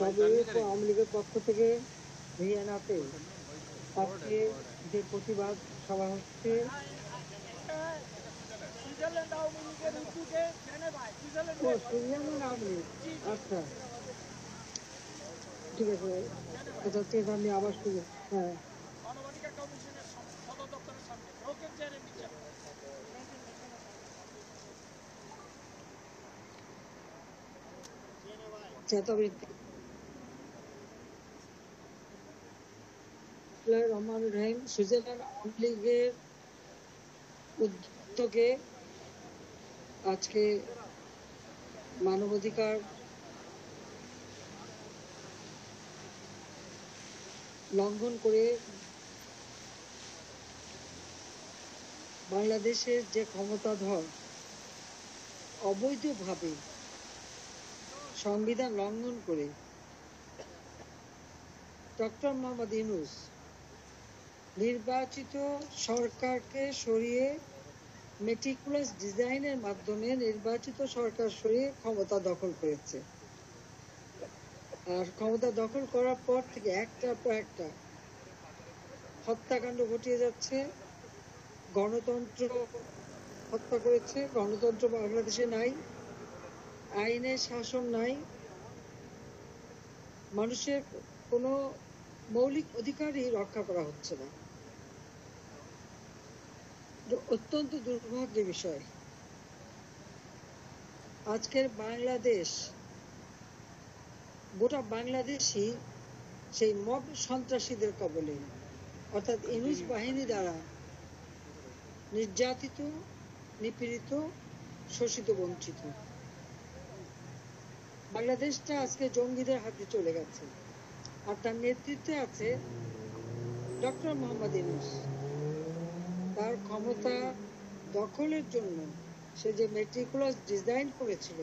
তবে আওয়ামী লীগের পক্ষ থেকে ভিয়েনাতে আজকে যে প্রতিবাদ সভা হচ্ছে সুইজারল্যান্ড আওয়ামী লীগের উদ্যোগে সুইজারল্যান্ড আওয়ামী লীগ, আচ্ছা ঠিক আছে, আচ্ছা ঠিক আছে, আমি আবার শুরু। হ্যাঁ, মানবাধিকার কমিশনের সদর দপ্তরের সামনে ব্রোকেন চেয়ারের নিচে চেতাবৃত্তি। রহমান রহিম। সুইজারল্যান্ড আওয়ামী লীগের উদ্যোগে আজকে মানবাধিকার লঙ্ঘন করে বাংলাদেশের যে ক্ষমতাধর অবৈধভাবে সংবিধান লঙ্ঘন করে ডক্টর মোহাম্মদ ইউনূস নির্বাচিত সরকারকে সরিয়ে মেটিকুলাস ডিজাইনের মাধ্যমে নির্বাচিত সরকার সরিয়ে ক্ষমতা দখল করেছে। আর ক্ষমতা দখল করার পর থেকে একটার পর একটা হত্যাকাণ্ড ঘটিয়ে যাচ্ছে। গণতন্ত্র হত্যা করেছে, গণতন্ত্র বাংলাদেশে নাই, আইনের শাসন নাই, মানুষের কোনো মৌলিক অধিকারই রক্ষা করা হচ্ছে না। অত্যন্ত দুর্ভাগ্যের বিষয়। আজকের বাংলাদেশ, গোটা বাংলাদেশই সেই মব সন্ত্রাসীদের কবলে, অর্থাৎ ইউনূস বাহিনী দ্বারা নির্যাতিত, নিপীড়িত, শোষিত, বঞ্চিত। বাংলাদেশটা আজকে জঙ্গিদের হাতে চলে গেছে। আর তার নেতৃত্বে আছে ডক্টর মোহাম্মদ ইউনূস। তার ক্ষমতা দখলের জন্য সে যে মেটিকুলাস ডিজাইন করেছিল